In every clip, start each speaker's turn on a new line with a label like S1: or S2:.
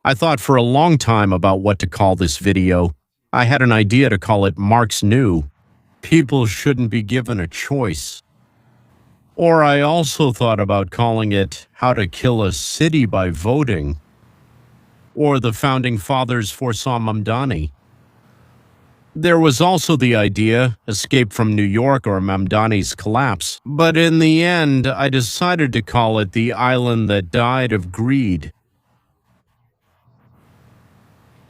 S1: I thought for a long time about what to call this video. I had an idea to call it Marx Knew. People shouldn't be given a choice. Or I also thought about calling it How to Kill a City by Voting. Or the Founding Fathers Foresaw Mamdani. There was also the idea, Escape from New York or Mamdani's Collapse. But in the end, I decided to call it The Island That Died of Greed.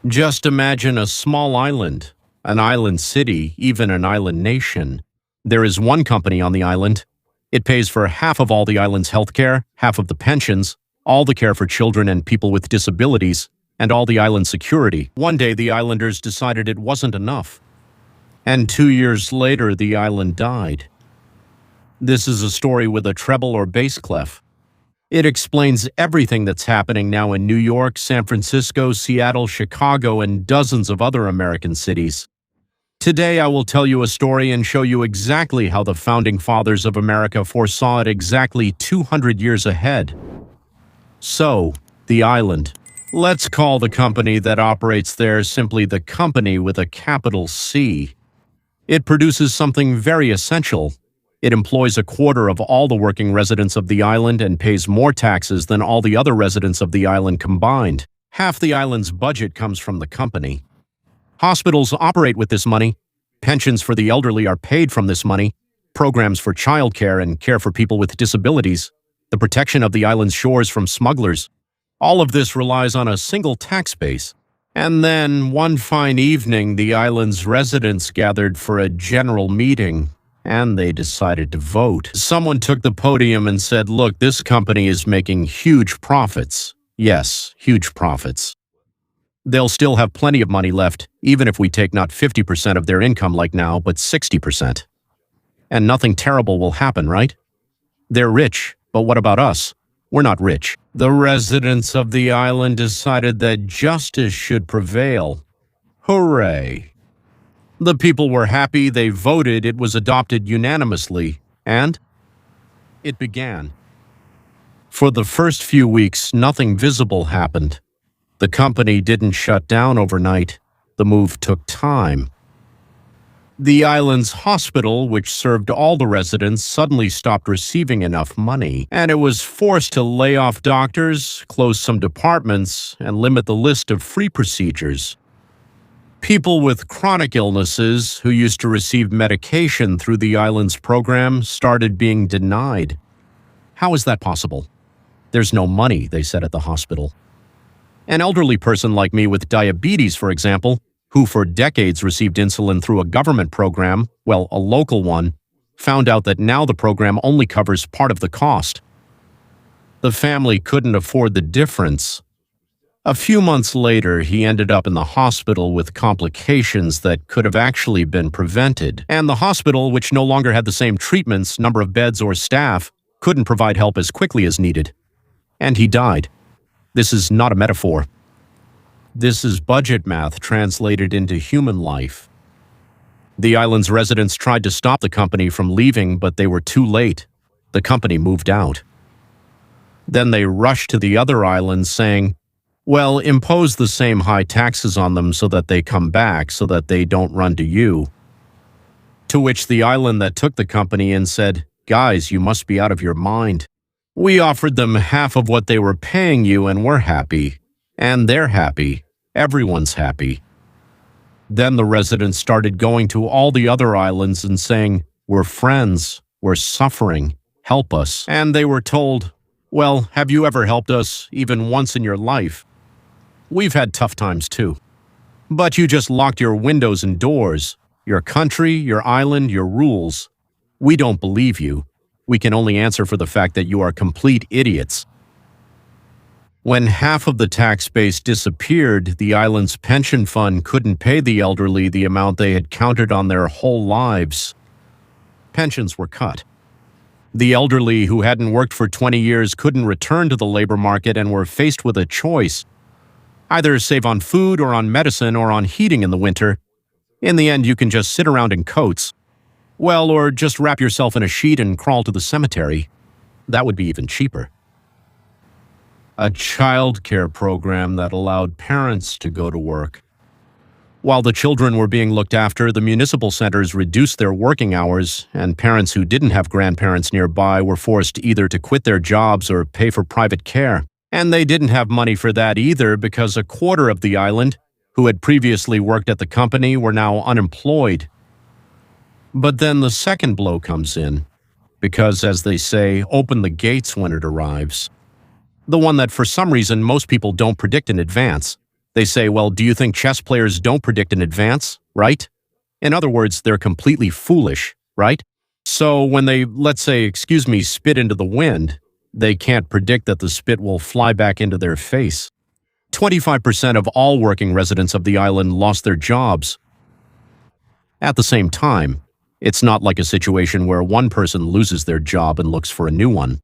S1: Just imagine a small island, an island city, even an island nation. There is one company on the island. It pays for half of all the island's health care, half of the pensions, all the care for children and people with disabilities, and all the island's security. One day, the islanders decided it wasn't enough. And 2 years later, the island died. This is a story with a treble or bass clef. It explains everything that's happening now in New York, San Francisco, Seattle, Chicago, and dozens of other American cities. Today, I will tell you a story and show you exactly how the Founding Fathers of America foresaw it exactly 200 years ahead. So, the island. Let's call the company that operates there simply the company with a capital C. It produces something very essential. It employs a quarter of all the working residents of the island and pays more taxes than all the other residents of the island combined. Half the island's budget comes from the company. Hospitals operate with this money. Pensions for the elderly are paid from this money. Programs for childcare and care for people with disabilities. The protection of the island's shores from smugglers. All of this relies on a single tax base. And then, one fine evening, the island's residents gathered for a general meeting. And they decided to vote. Someone took the podium and said, look, this company is making huge profits. Yes, huge profits. They'll still have plenty of money left, even if we take not 50% of their income like now, but 60%. And nothing terrible will happen, right? They're rich, but what about us? We're not rich. The residents of the island decided that justice should prevail. Hooray! The people were happy, they voted, it was adopted unanimously, and it began. For the first few weeks, nothing visible happened. The company didn't shut down overnight. The move took time. The island's hospital, which served all the residents, suddenly stopped receiving enough money, and it was forced to lay off doctors, close some departments, and limit the list of free procedures. People with chronic illnesses who used to receive medication through the island's program started being denied. How is that possible? There's no money, they said at the hospital. An elderly person like me with diabetes, for example, who for decades received insulin through a government program, well, a local one, found out that now the program only covers part of the cost. The family couldn't afford the difference. A few months later, he ended up in the hospital with complications that could have actually been prevented. And the hospital, which no longer had the same treatments, number of beds, or staff, couldn't provide help as quickly as needed. And he died. This is not a metaphor. This is budget math translated into human life. The island's residents tried to stop the company from leaving, but they were too late. The company moved out. Then they rushed to the other islands saying, well, impose the same high taxes on them so that they come back, so that they don't run to you. To which the island that took the company in said, guys, you must be out of your mind. We offered them half of what they were paying you and we're happy. And they're happy. Everyone's happy. Then the residents started going to all the other islands and saying, we're friends, we're suffering, help us. And they were told, well, have you ever helped us even once in your life? We've had tough times too. But you just locked your windows and doors, your country, your island, your rules. We don't believe you. We can only answer for the fact that you are complete idiots. When half of the tax base disappeared, the island's pension fund couldn't pay the elderly the amount they had counted on their whole lives. Pensions were cut. The elderly who hadn't worked for 20 years couldn't return to the labor market and were faced with a choice. Either save on food or on medicine or on heating in the winter. In the end, you can just sit around in coats. Well, or just wrap yourself in a sheet and crawl to the cemetery. That would be even cheaper. a child care program that allowed parents to go to work. While the children were being looked after, the municipal centers reduced their working hours, and parents who didn't have grandparents nearby were forced either to quit their jobs or pay for private care. And they didn't have money for that either because a quarter of the island, who had previously worked at the company, were now unemployed. But then the second blow comes in, because, as they say, open the gates when it arrives. The one that for some reason most people don't predict in advance. They say, well, do you think chess players don't predict in advance, right? In other words, they're completely foolish, right? So when they, let's say, spit into the wind, they can't predict that the spit will fly back into their face. 25% of all working residents of the island lost their jobs. At the same time, it's not like a situation where one person loses their job and looks for a new one.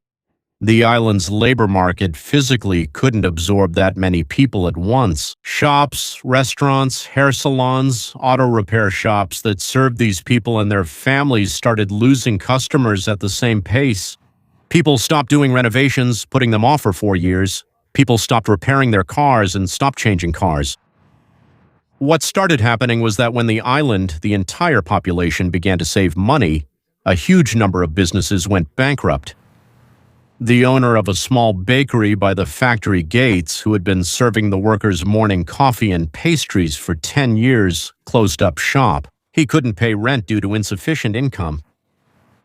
S1: The island's labor market physically couldn't absorb that many people at once. Shops, restaurants, hair salons, auto repair shops that served these people and their families started losing customers at the same pace. People stopped doing renovations, putting them off for 4 years. People stopped repairing their cars and stopped changing cars. What started happening was that when the island, the entire population, began to save money, a huge number of businesses went bankrupt. The owner of a small bakery by the factory gates, who had been serving the workers morning coffee and pastries for 10 years, closed up shop. He couldn't pay rent due to insufficient income.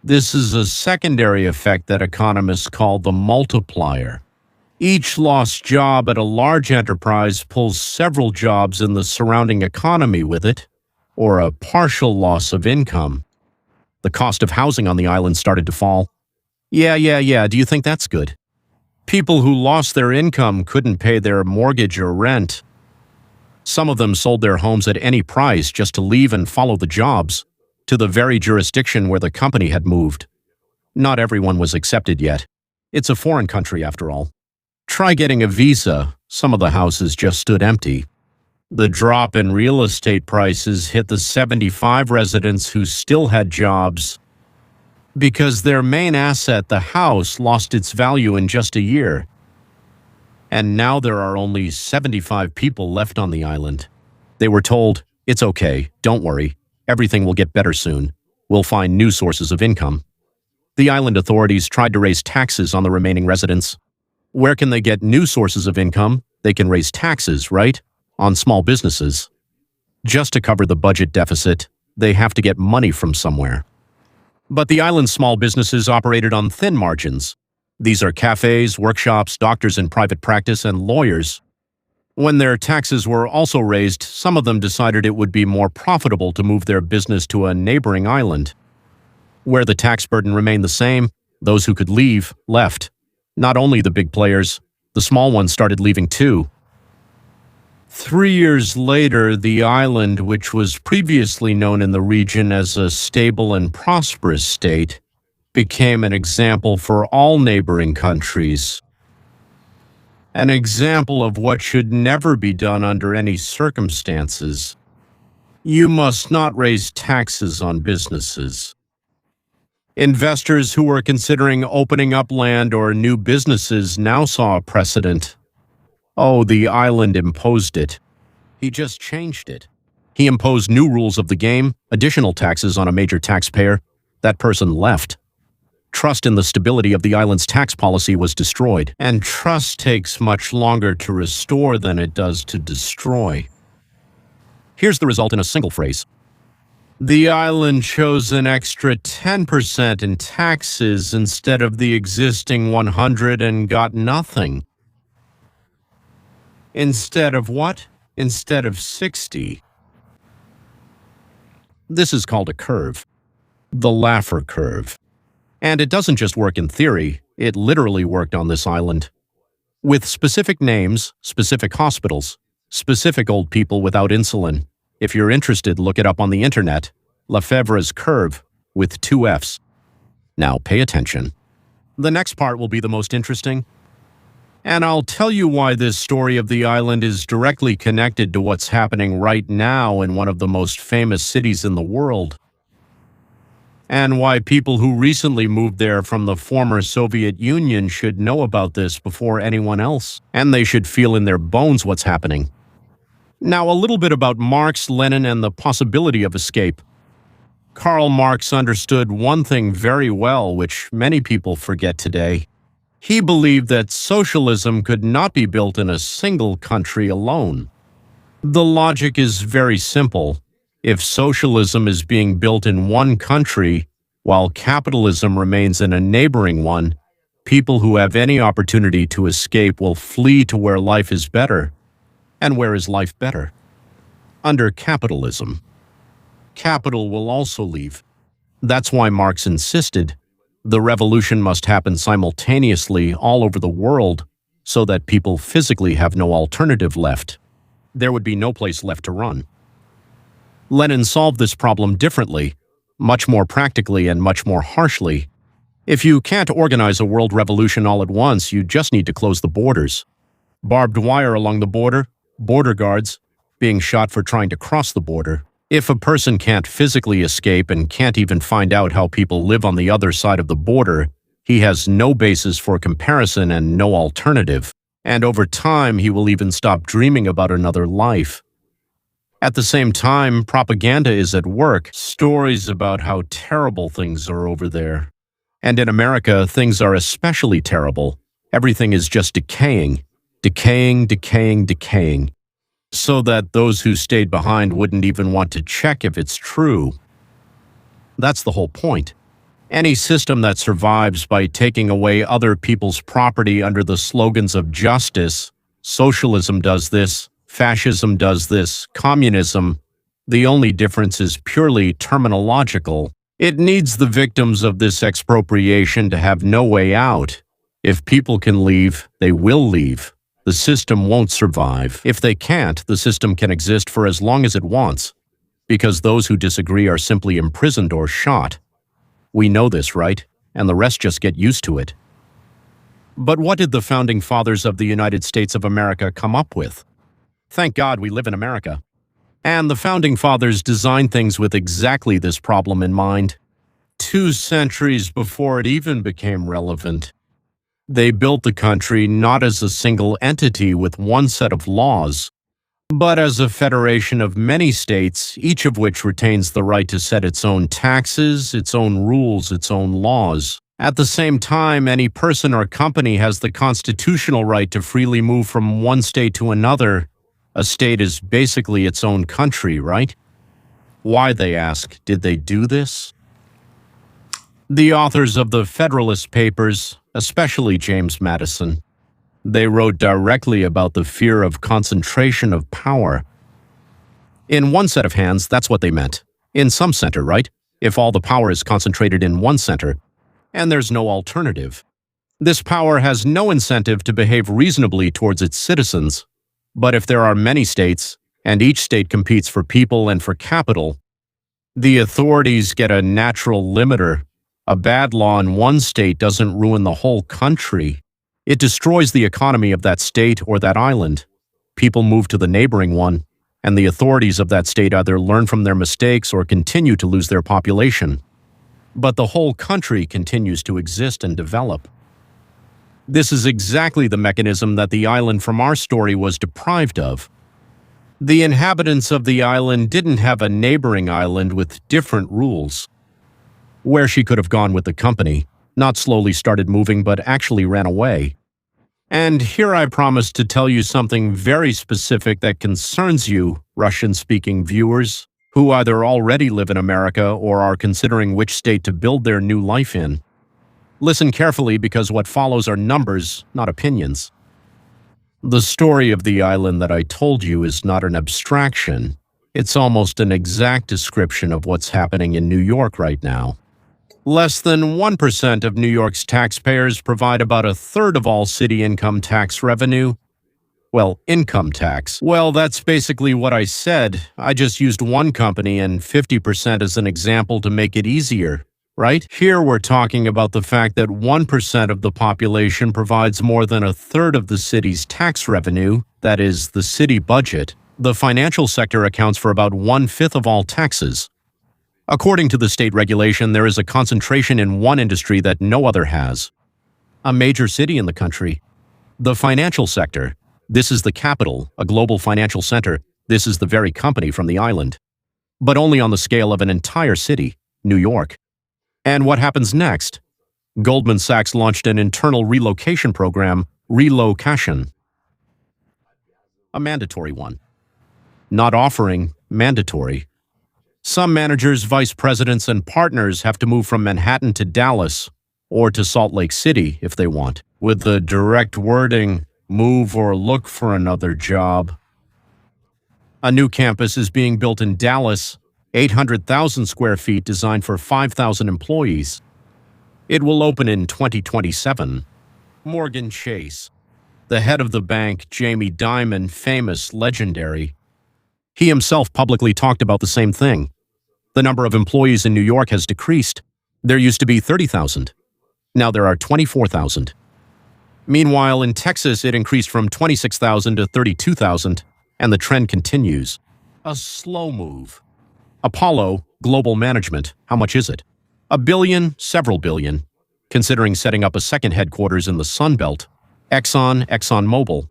S1: This is a secondary effect that economists call the multiplier. Each lost job at a large enterprise pulls several jobs in the surrounding economy with it, or a partial loss of income. The cost of housing on the island started to fall. Yeah, do you think that's good? People who lost their income couldn't pay their mortgage or rent. Some of them sold their homes at any price just to leave and follow the jobs, to the very jurisdiction where the company had moved. Not everyone was accepted yet. It's a foreign country after all. Try getting a visa, some of the houses just stood empty. The drop in real estate prices hit the 75 residents who still had jobs, because their main asset, the house, lost its value in just a year. And now there are only 75 people left on the island. They were told, it's okay, don't worry, everything will get better soon. We'll find new sources of income. The island authorities tried to raise taxes on the remaining residents. Where can they get new sources of income? They can raise taxes, right? On small businesses. Just to cover the budget deficit, they have to get money from somewhere. But the island's small businesses operated on thin margins. These are cafes, workshops, doctors in private practice, and lawyers. When their taxes were also raised, some of them decided it would be more profitable to move their business to a neighboring island. Where the tax burden remained the same, those who could leave, left. Not only the big players, the small ones started leaving too. 3 years later, the island, which was previously known in the region as a stable and prosperous state, became an example for all neighboring countries. An example of what should never be done under any circumstances. You must not raise taxes on businesses. Investors who were considering opening up land or new businesses now saw a precedent. Oh, the island imposed it. He just changed it. He imposed new rules of the game, additional taxes on a major taxpayer. That person left. Trust in the stability of the island's tax policy was destroyed, and trust takes much longer to restore than it does to destroy. Here's the result in a single phrase. The island chose an extra 10% in taxes instead of the existing 100 and got nothing. Instead of what? Instead of 60. This is called a curve. The Laffer curve. And it doesn't just work in theory, it literally worked on this island. With specific names, specific hospitals, specific old people without insulin. If you're interested, look it up on the internet. Lafebvre's curve, with 2 F's. Now pay attention. The next part will be the most interesting. And I'll tell you why this story of the island is directly connected to what's happening right now in one of the most famous cities in the world. and why people who recently moved there from the former Soviet Union should know about this before anyone else, and they should feel in their bones what's happening. Now, a little bit about Marx, Lenin, and the possibility of escape. Karl Marx understood one thing very well, which many people forget today. He believed that socialism could not be built in a single country alone. The logic is very simple. If socialism is being built in one country, while capitalism remains in a neighboring one, people who have any opportunity to escape will flee to where life is better. And where is life better? Under capitalism. Capital will also leave. That's why Marx insisted the revolution must happen simultaneously all over the world so that people physically have no alternative left. There would be no place left to run. Lenin solved this problem differently, much more practically and much more harshly. If you can't organize a world revolution all at once, you just need to close the borders. Barbed wire along the border, border guards, being shot for trying to cross the border. If a person can't physically escape and can't even find out how people live on the other side of the border, he has no basis for comparison and no alternative. And over time, he will even stop dreaming about another life. At the same time, propaganda is at work, stories about how terrible things are over there. And in America, things are especially terrible. Everything is just decaying, decaying, decaying, decaying, so that those who stayed behind wouldn't even want to check if it's true. That's the whole point. Any system that survives by taking away other people's property under the slogans of justice, socialism does this, fascism does this, communism, the only difference is purely terminological. It needs the victims of this expropriation to have no way out. If people can leave, they will leave. The system won't survive. If they can't, the system can exist for as long as it wants, because those who disagree are simply imprisoned or shot. We know this, right? And the rest just get used to it. But what did the founding fathers of the United States of America come up with? Thank God we live in America. And the founding fathers designed things with exactly this problem in mind. 2 centuries before it even became relevant. They built the country not as a single entity with one set of laws, but as a federation of many states, each of which retains the right to set its own taxes, its own rules, its own laws. At the same time, any person or company has the constitutional right to freely move from one state to another. A state is basically its own country, right? Why, they ask, did they do this? The authors of the Federalist Papers, especially James Madison, they wrote directly about the fear of concentration of power. In one set of hands, that's what they meant. In some center, right? If all the power is concentrated in one center, and there's no alternative. This power has no incentive to behave reasonably towards its citizens. But if there are many states, and each state competes for people and for capital, the authorities get a natural limiter. A bad law in one state doesn't ruin the whole country. It destroys the economy of that state or that island. People move to the neighboring one, and the authorities of that state either learn from their mistakes or continue to lose their population. But the whole country continues to exist and develop. This is exactly the mechanism that the island from our story was deprived of. The inhabitants of the island didn't have a neighboring island with different rules. Where she could have gone with the company, not slowly started moving but actually ran away. And here I promise to tell you something very specific that concerns you, Russian-speaking viewers, who either already live in America or are considering which state to build their new life in. Listen carefully because what follows are numbers, not opinions. The story of the island that I told you is not an abstraction. It's almost an exact description of what's happening in New York right now. Less than 1% of New York's taxpayers provide about a third of all city income tax revenue. Well, income tax. Well, that's basically what I said. I just used one company and 50% as an example to make it easier. Right? Here we're talking about the fact that 1% of the population provides more than a third of the city's tax revenue, that is, the city budget. The financial sector accounts for about 1/5 of all taxes. According to the state regulation, there is a concentration in one industry that no other has. A major city in the country. The financial sector. This is the capital, a global financial center. This is the very company from the island. But only on the scale of an entire city, New York. And what happens next? Goldman Sachs launched an internal relocation program, relocation. A mandatory one. Not offering, mandatory. Some managers, vice presidents, and partners have to move from Manhattan to Dallas or to Salt Lake City if they want, with the direct wording, move or look for another job. A new campus is being built in Dallas, 800,000 square feet designed for 5,000 employees. It will open in 2027. Morgan Chase. The head of the bank, Jamie Dimon, famous, legendary. He himself publicly talked about the same thing. The number of employees in New York has decreased. There used to be 30,000. Now there are 24,000. Meanwhile, in Texas, it increased from 26,000 to 32,000, and the trend continues. A slow move. Apollo, global management, how much is it? $1 billion, several billion, considering setting up a second headquarters in the Sun Belt. ExxonMobil,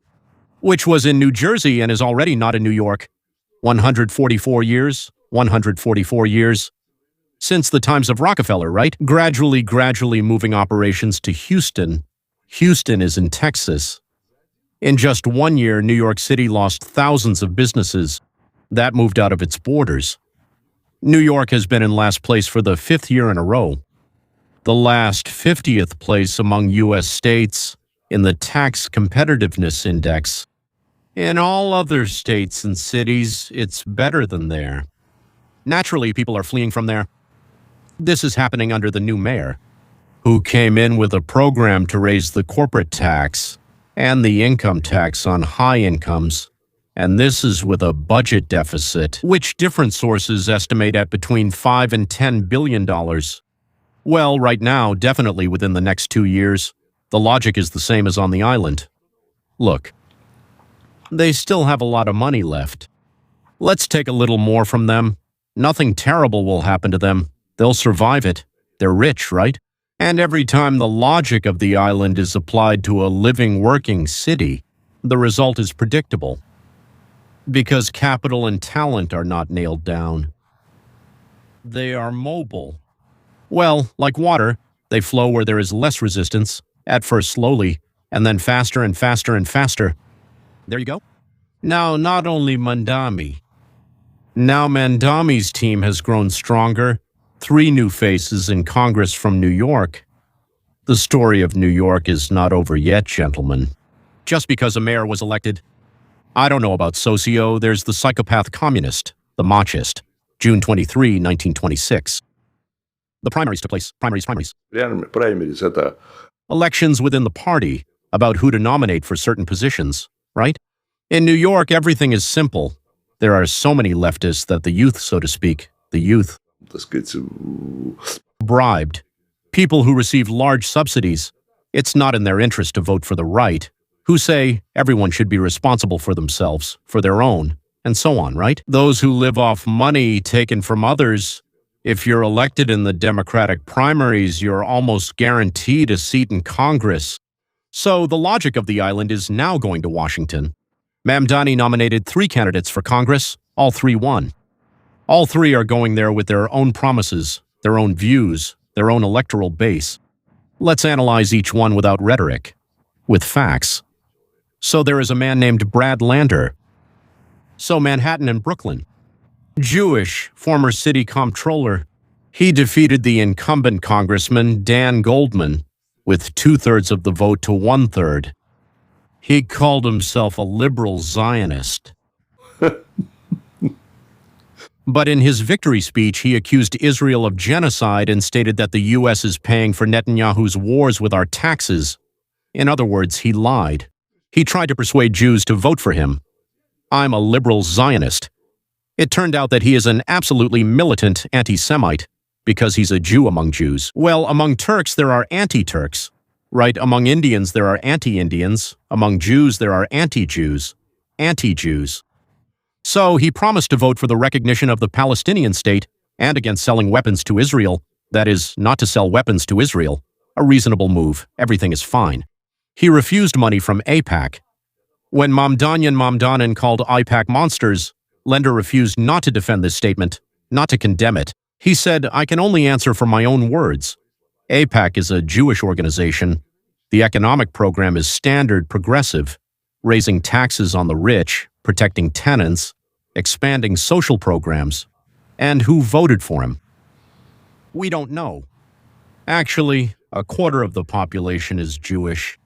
S1: which was in New Jersey and is already not in New York. 144 years, 144 years. Since the times of Rockefeller, right? Gradually moving operations to Houston. Houston is in Texas. In just 1 year, New York City lost thousands of businesses. That moved out of its borders. New York has been in last place for the 5th year in a row. The last 50th place among U.S. states in the Tax Competitiveness Index. In all other states and cities, it's better than there. Naturally, people are fleeing from there. This is happening under the new mayor, who came in with a program to raise the corporate tax and the income tax on high incomes. And this is with a budget deficit, which different sources estimate at between $5 and $10 billion. Well, right now, definitely within the next 2 years, the logic is the same as on the island. Look, they still have a lot of money left. Let's take a little more from them. Nothing terrible will happen to them. They'll survive it. They're rich, right? And every time the logic of the island is applied to a living, working city, the result is predictable. Because capital and talent are not nailed down. They are mobile. Well, like water, they flow where there is less resistance, at first slowly, and then faster and faster and faster. There you go. Now, not only Mamdani. Now Mamdani's team has grown stronger. 3 new faces in Congress from New York. The story of New York is not over yet, gentlemen. Just because a mayor was elected. I don't know about socio, there's the psychopath communist, the machist. June 23, 1926. The primaries took place. Primaries.
S2: Primaries – это
S1: Elections within the party, about who to nominate for certain positions, right? In New York, everything is simple. There are so many leftists that the youth, so to speak, the youth,
S2: так сказать,
S1: bribed. People who receive large subsidies. It's not in their interest to vote for the right, who say everyone should be responsible for themselves, for their own, and so on, right? Those who live off money taken from others. If you're elected in the Democratic primaries, you're almost guaranteed a seat in Congress. So the logic of the island is now going to Washington. Mamdani nominated 3 candidates for Congress. All 3 won. All 3 are going there with their own promises, their own views, their own electoral base. Let's analyze each one without rhetoric, with facts. So there is a man named Brad Lander. So Manhattan and Brooklyn. Jewish, former city comptroller. He defeated the incumbent congressman, Dan Goldman, with 2/3 of the vote to 1/3. He called himself a liberal Zionist. But in his victory speech, he accused Israel of genocide and stated that the U.S. is paying for Netanyahu's wars with our taxes. In other words, he lied. He tried to persuade Jews to vote for him. I'm a liberal Zionist. It turned out that he is an absolutely militant anti-Semite, because he's a Jew among Jews. Well, among Turks, there are anti-Turks. Right, among Indians, there are anti-Indians. Among Jews, there are anti-Jews. Anti-Jews. So he promised to vote for the recognition of the Palestinian state and against selling weapons to Israel, that is, not to sell weapons to Israel. A reasonable move. Everything is fine. He refused money from AIPAC. When Mamdani and Mamdanin called AIPAC monsters, Lender refused not to defend this statement, not to condemn it. He said, I can only answer for my own words. AIPAC is a Jewish organization. The economic program is standard progressive, raising taxes on the rich, protecting tenants, expanding social programs. And who voted for him? We don't know. Actually, a quarter of the population is Jewish.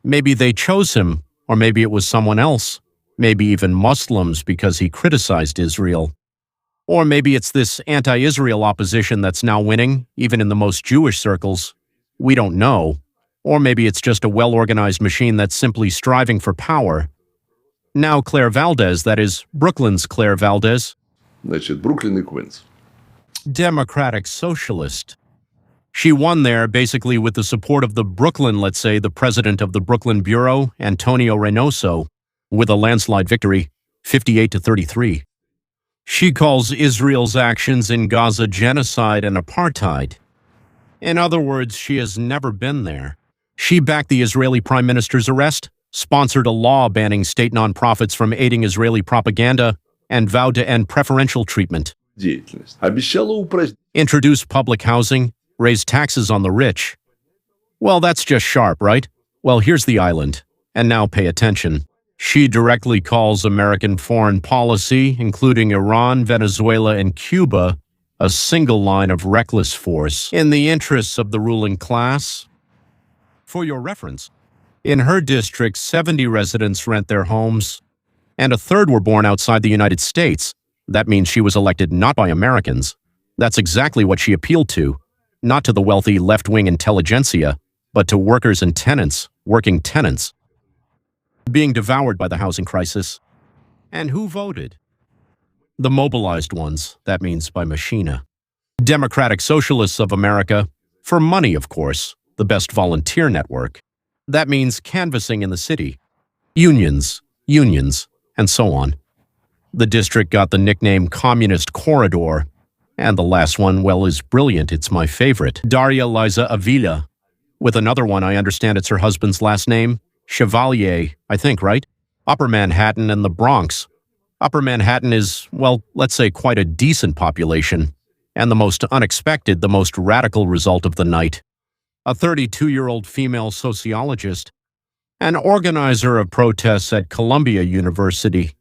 S1: Maybe they chose him, or maybe it was someone else. Maybe even Muslims because he criticized Israel. Or maybe it's this anti-Israel opposition that's now winning, even in the most Jewish circles. We don't know. Or maybe it's just a well-organized machine that's simply striving for power. Now Claire Valdez, that is, Brooklyn's Claire Valdez,
S2: Значит, Бруклин и Квинс.
S1: Democratic Socialist. She won there basically with the support of the Brooklyn, let's say, the president of the Brooklyn Bureau, Antonio Reynoso, with a landslide victory, 58-33. She calls Israel's actions in Gaza genocide and apartheid. In other words, she has never been there. She backed the Israeli prime minister's arrest, sponsored a law banning state nonprofits from aiding Israeli propaganda, and vowed to end preferential treatment.
S2: Деятельность. Обещала упразднить.
S1: Introduce public housing, raise taxes on the rich. Well, that's just sharp, right? Well, here's the island. And now pay attention. She directly calls American foreign policy, including Iran, Venezuela, and Cuba, a single line of reckless force in the interests of the ruling class. For your reference, in her district, 70 residents rent their homes, and a third were born outside the United States. That means she was elected not by Americans. That's exactly what she appealed to, not to the wealthy left-wing intelligentsia, but to workers and tenants, working tenants, being devoured by the housing crisis. And who voted? The mobilized ones, that means by Machina. Democratic Socialists of America, for money, of course, the best volunteer network. That means canvassing in the city. Unions, and so on. The district got the nickname Communist Corridor, and the last one, well, is brilliant. It's my favorite. Daria Liza Avila. With another one, I understand it's her husband's last name. Chevalier, I think, right? Upper Manhattan and the Bronx. Upper Manhattan is, well, let's say quite a decent population, and the most unexpected, the most radical result of the night. A 32-year-old female sociologist, an organizer of protests at Columbia University.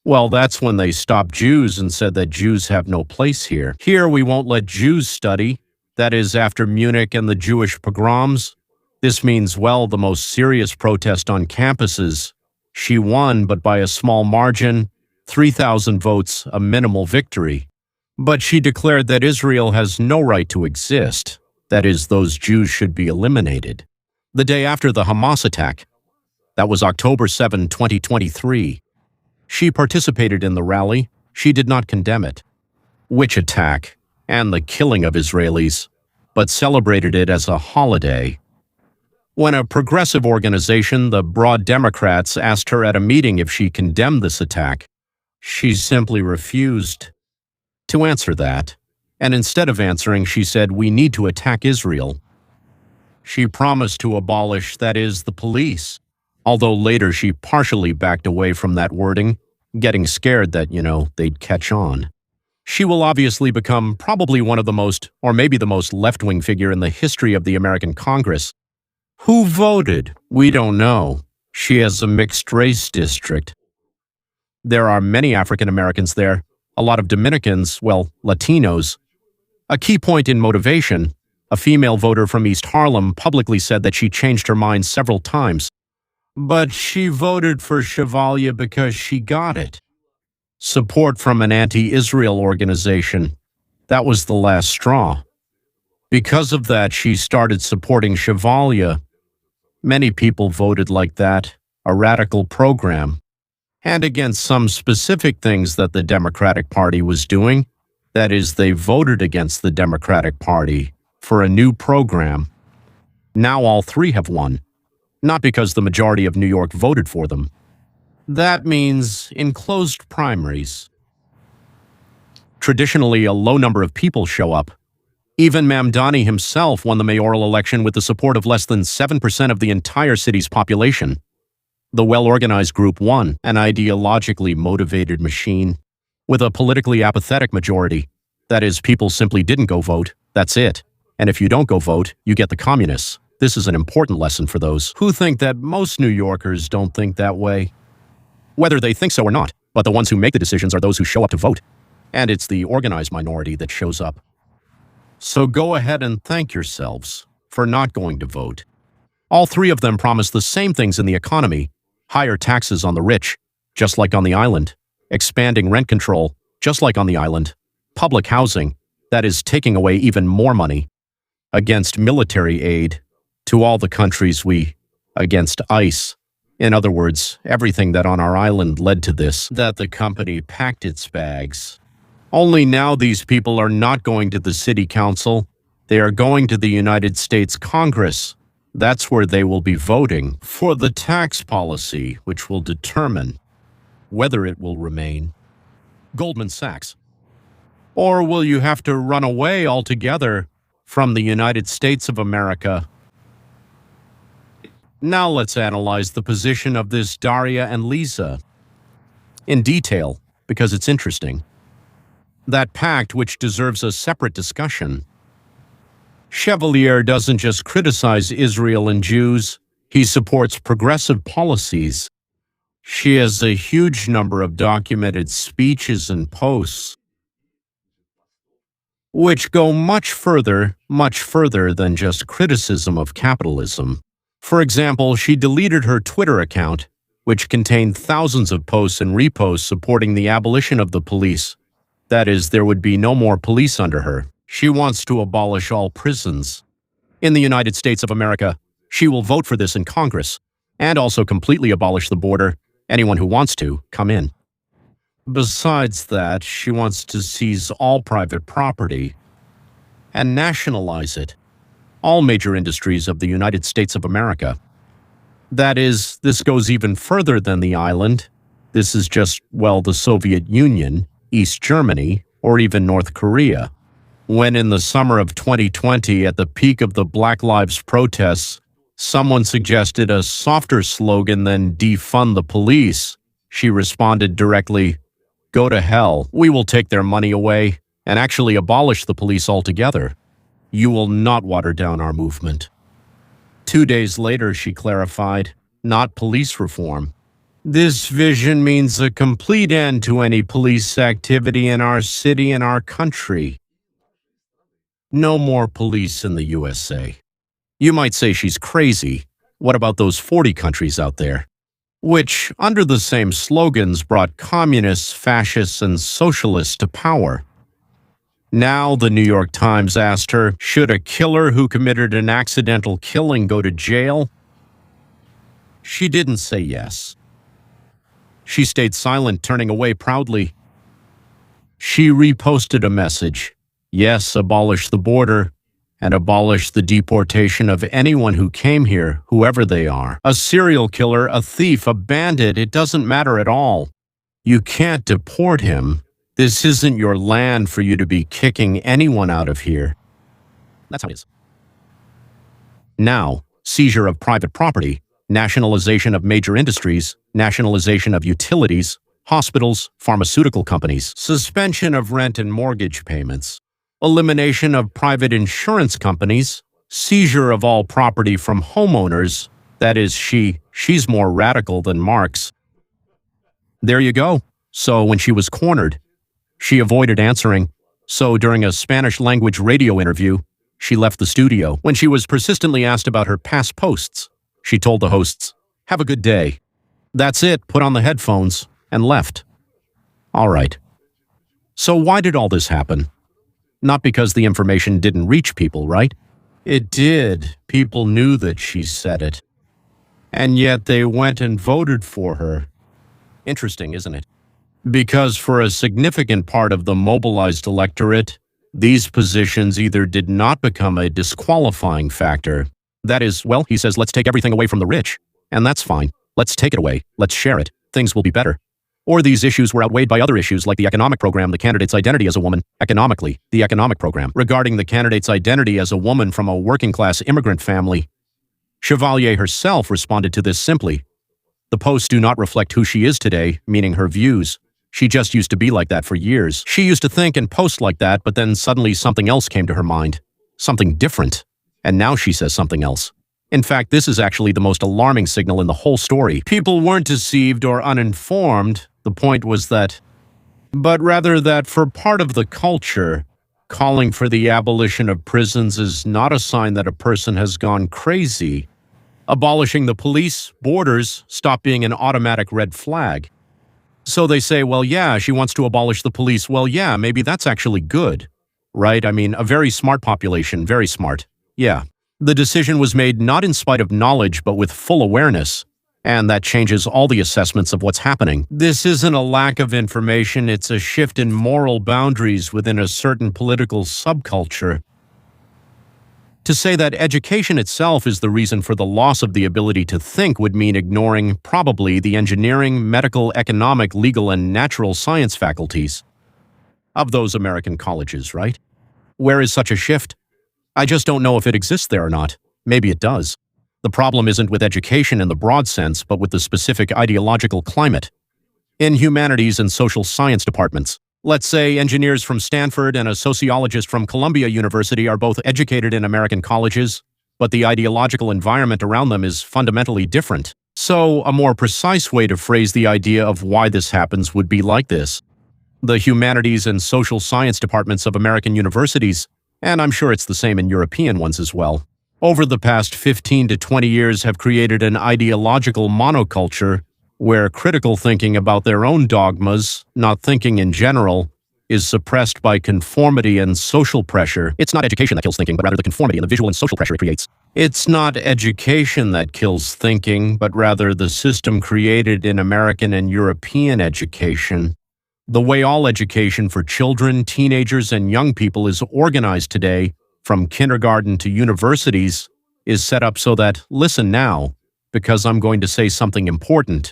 S1: Well, that's when they stopped Jews and said that Jews have no place here. Here we won't let Jews study. That is, after Munich and the Jewish pogroms. This means, well, the most serious protest on campuses. She won, but by a small margin, 3,000 votes, a minimal victory. But she declared that Israel has no right to exist. That is, those Jews should be eliminated. The day after the Hamas attack, that was October 7, 2023. She participated in the rally. She did not condemn it. Which attack and the killing of Israelis, but celebrated it as a holiday. When a progressive organization, the Broad Democrats, asked her at a meeting if she condemned this attack, she simply refused to answer that. And instead of answering, she said, we need to attack Israel. She promised to abolish, that is, the police. Although later she partially backed away from that wording, getting scared that, they'd catch on. She will obviously become probably one of the most, or maybe the most left-wing figure in the history of the American Congress. Who voted? We don't know. She has a mixed-race district. There are many African Americans there, a lot of Dominicans, well, Latinos. A key point in motivation, a female voter from East Harlem publicly said that she changed her mind several times. But she voted for Chevalier because she got it. Support from an anti-Israel organization. That was the last straw. Because of that, she started supporting Chevalier. Many people voted like that, a radical program, and against some specific things that the Democratic Party was doing. That is, they voted against the Democratic Party for a new program. Now all three have won. Not because the majority of New York voted for them. That means in closed primaries. Traditionally, a low number of people show up. Even Mamdani himself won the mayoral election with the support of less than 7% of the entire city's population. The well-organized group won, an ideologically motivated machine, with a politically apathetic majority. That is, people simply didn't go vote. That's it. And if you don't go vote, you get the communists. This is an important lesson for those who think that most New Yorkers don't think that way. Whether they think so or not, but the ones who make the decisions are those who show up to vote. And it's the organized minority that shows up. So go ahead and thank yourselves for not going to vote. All three of them promise the same things in the economy: higher taxes on the rich, just like on the island; expanding rent control, just like on the island; public housing, that is taking away even more money; against military aid to all the countries against ICE. In other words, everything that on our island led to this, that the company packed its bags. Only now these people are not going to the city council. They are going to the United States Congress. That's where they will be voting for the tax policy, which will determine whether it will remain. Goldman Sachs. Or will you have to run away altogether from the United States of America? Now let's analyze the position of this Daria and Lisa in detail, because it's interesting. That pact, which deserves a separate discussion. Chevalier doesn't just criticize Israel and Jews, he supports progressive policies. She has a huge number of documented speeches and posts, which go much further than just criticism of capitalism. For example, she deleted her Twitter account, which contained thousands of posts and reposts supporting the abolition of the police. That is, there would be no more police under her. She wants to abolish all prisons. In the United States of America, she will vote for this in Congress, and also completely abolish the border. Anyone who wants to, come in. Besides that, she wants to seize all private property and nationalize it. All major industries of the United States of America. That is, this goes even further than the island. This is just, well, the Soviet Union, East Germany, or even North Korea. When in the summer of 2020, at the peak of the Black Lives protests, someone suggested a softer slogan than defund the police, she responded directly, "Go to hell. We will take their money away and actually abolish the police altogether. You will not water down our movement." 2 days later, she clarified, "Not police reform. This vision means a complete end to any police activity in our city and our country. No more police in the USA." You might say she's crazy. What about those 40 countries out there, which, under the same slogans, brought communists, fascists, and socialists to power? Now, the New York Times asked her, should a killer who committed an accidental killing go to jail? She didn't say yes. She stayed silent, turning away proudly. She reposted a message. Yes, abolish the border, and abolish the deportation of anyone who came here, whoever they are. A serial killer, a thief, a bandit, it doesn't matter at all. You can't deport him. This isn't your land for you to be kicking anyone out of here. That's how it is. Now, seizure of private property, nationalization of major industries, nationalization of utilities, hospitals, pharmaceutical companies, suspension of rent and mortgage payments, elimination of private insurance companies, seizure of all property from homeowners. That is, she's more radical than Marx. There you go. So when she was cornered, she avoided answering. So during a Spanish-language radio interview, she left the studio. When she was persistently asked about her past posts, she told the hosts, "Have a good day." That's it, put on the headphones, and left. All right. So why did all this happen? Not because the information didn't reach people, right? It did. People knew that she said it. And yet they went and voted for her. Interesting, isn't it? Because for a significant part of the mobilized electorate, these positions either did not become a disqualifying factor. That is, well, he says, let's take everything away from the rich. And that's fine. Let's take it away. Let's share it. Things will be better. Or these issues were outweighed by other issues like the economic program, the candidate's identity as a woman, economically, the economic program. Regarding the candidate's identity as a woman from a working-class immigrant family, Chevalier herself responded to this simply. The posts do not reflect who she is today, meaning her views. She just used to be like that for years. She used to think and post like that, but then suddenly something else came to her mind. Something different. And now she says something else. In fact, this is actually the most alarming signal in the whole story. People weren't deceived or uninformed. The point was that, but rather that for part of the culture, calling for the abolition of prisons is not a sign that a person has gone crazy. Abolishing the police, borders, stop being an automatic red flag. So they say, well, yeah, she wants to abolish the police. Well, yeah, maybe that's actually good, right? I mean, a very smart population, very smart. Yeah. The decision was made not in spite of knowledge, but with full awareness. And that changes all the assessments of what's happening. This isn't a lack of information, it's a shift in moral boundaries within a certain political subculture. To say that education itself is the reason for the loss of the ability to think would mean ignoring, probably, the engineering, medical, economic, legal, and natural science faculties of those American colleges, right? Where is such a shift? I just don't know if it exists there or not. Maybe it does. The problem isn't with education in the broad sense, but with the specific ideological climate. In humanities and social science departments, let's say engineers from Stanford and a sociologist from Columbia University are both educated in American colleges, but the ideological environment around them is fundamentally different. So, a more precise way to phrase the idea of why this happens would be like this. The humanities and social science departments of American universities, and I'm sure it's the same in European ones as well, over the past 15 to 20 years have created an ideological monoculture where critical thinking about their own dogmas, not thinking in general, is suppressed by conformity and social pressure. It's not education that kills thinking, but rather the conformity and the visual and social pressure it creates. It's not education that kills thinking, but rather the system created in American and European education. The way all education for children, teenagers, and young people is organized today, from kindergarten to universities, is set up so that, listen now, because I'm going to say something important.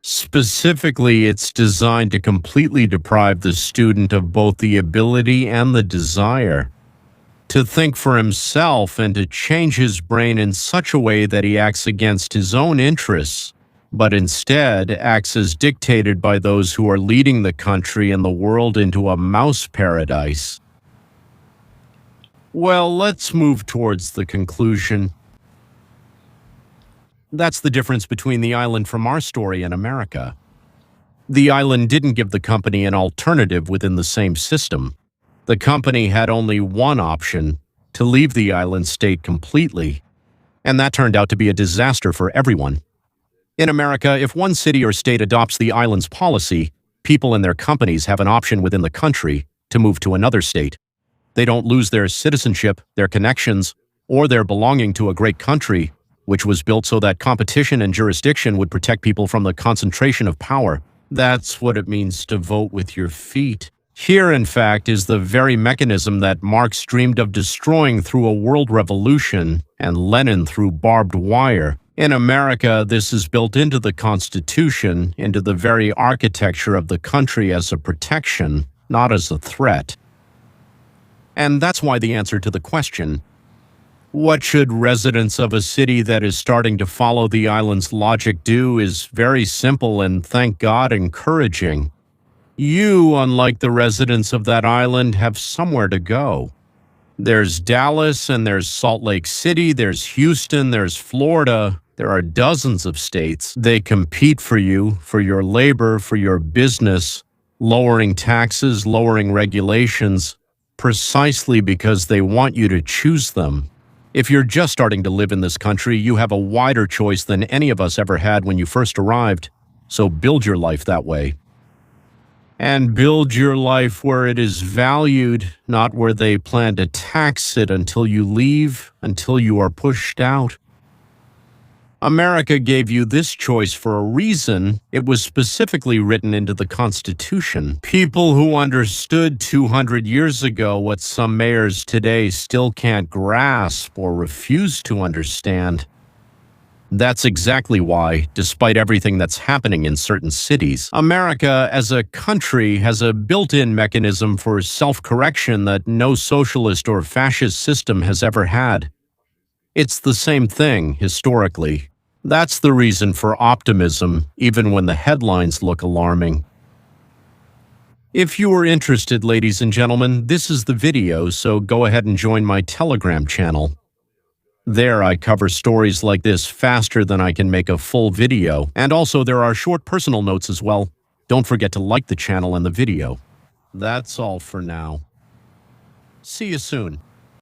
S1: Specifically, it's designed to completely deprive the student of both the ability and the desire to think for himself and to change his brain in such a way that he acts against his own interests, but instead acts as dictated by those who are leading the country and the world into a mouse paradise. Well, let's move towards the conclusion. That's the difference between the island from our story and America. The island didn't give the company an alternative within the same system. The company had only one option, to leave the island state completely, and that turned out to be a disaster for everyone. In America, if one city or state adopts the island's policy, people and their companies have an option within the country to move to another state. They don't lose their citizenship, their connections, or their belonging to a great country, which was built so that competition and jurisdiction would protect people from the concentration of power. That's what it means to vote with your feet. Here, in fact, is the very mechanism that Marx dreamed of destroying through a world revolution and Lenin through barbed wire. In America, this is built into the Constitution, into the very architecture of the country as a protection, not as a threat. And that's why the answer to the question, what should residents of a city that is starting to follow the island's logic do, is very simple and, thank God, encouraging. You, unlike the residents of that island, have somewhere to go. There's Dallas and there's Salt Lake City, there's Houston, there's Florida. There are dozens of states. They compete for you, for your labor, for your business, lowering taxes, lowering regulations, precisely because they want you to choose them. If you're just starting to live in this country, you have a wider choice than any of us ever had when you first arrived, so build your life that way. And build your life where it is valued, not where they plan to tax it until you leave, until you are pushed out. America gave you this choice for a reason. It was specifically written into the Constitution. People who understood 200 years ago what some mayors today still can't grasp or refuse to understand. That's exactly why, despite everything that's happening in certain cities, America as a country has a built-in mechanism for self-correction that no socialist or fascist system has ever had. It's the same thing, historically. That's the reason for optimism, even when the headlines look alarming. If you are interested, ladies and gentlemen, this is the video, so go ahead and join my Telegram channel. There I cover stories like this faster than I can make a full video, and also there are short personal notes as well. Don't forget to like the channel and the video. That's all for now. See you soon.